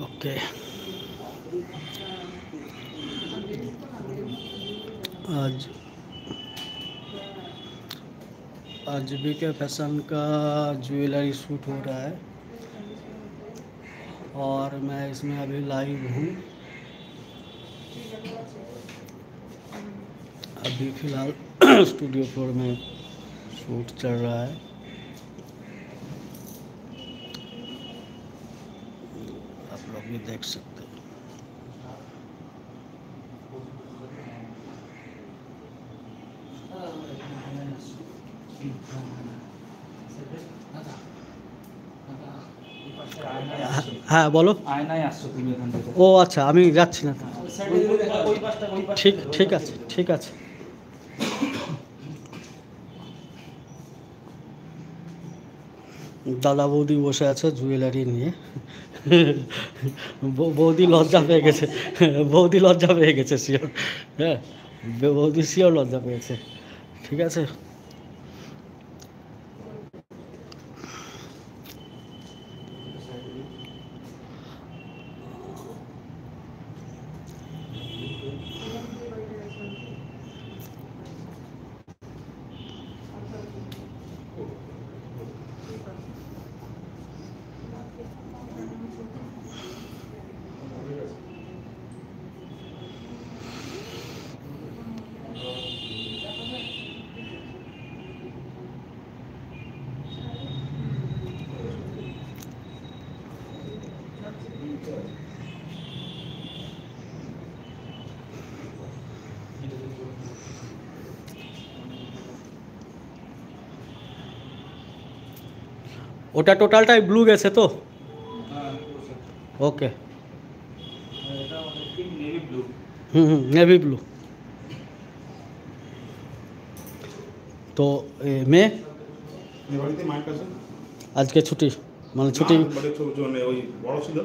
Okay, आज आज BK fashion का ज्वेलरी शूट हो रहा है और मैं इसमें अभी लाइव हूँ। अभी फ़िलहाल स्टूडियो फ्लोर में शूट चल रहा है। आप लोग भी देख सकते हैं। হ্যাঁ বলো। আয়নায় আসছো তুমি এখান থেকে। ও আচ্ছা, আমি যাচ্ছি না। ঠিক ঠিক আছে, ঠিক আছে। দাদা বৌদি বসে আছে জুয়েলারি নিয়ে। বৌদি লজ্জা পেয়ে গেছে, বৌদি লজ্জা পেয়ে গেছে শিওর। হ্যাঁ, বৌদি শিওর লজ্জা পেয়েছে। ঠিক আছে। ওটা টোটালটাই ব্লু গেছে তো? ওকে। Navy blue. তো মেয়ে আজকে ছুটি, মানে ছুটি ওই বড় ছিল,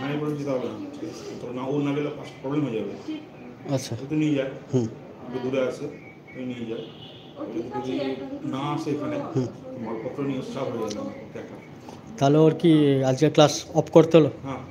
আমি বলে যেতে হবে না, ও না গেলে প্রবলেম হয়ে যাবে। আচ্ছা, তুই নিয়ে যায়, দূরে আছে, তুই নিয়ে যায়, যদি না আসে এখানে মালপত্র নিয়ে সব হয়ে যাবে দেখা। তাহলে ওর কি আজকে ক্লাস অফ করতে হলো? হ্যাঁ,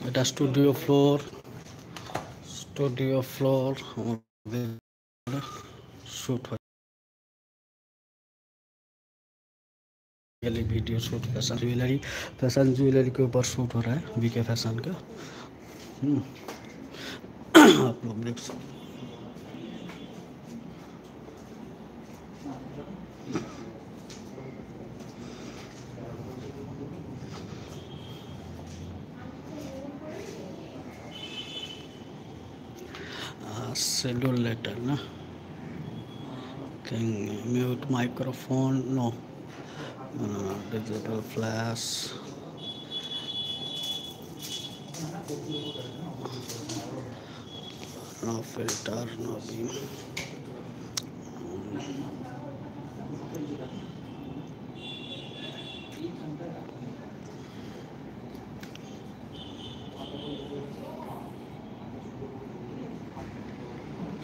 এটা স্টুডিও ফ্লোর, স্টুডিও ফ্লোর আমাদের शूट हो वीडियो शूट फैशन ज्वेलरी के ऊपर शूट हो रहा है बीके फैशन का। आप लोग देख सकते शेड्यूल लेटर ना, mute microphone no, digital flash, no filter, no beam.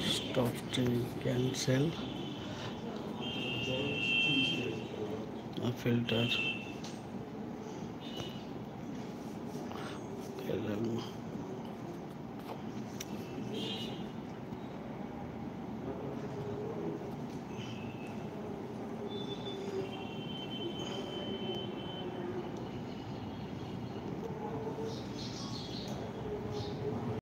Stop cancel, filter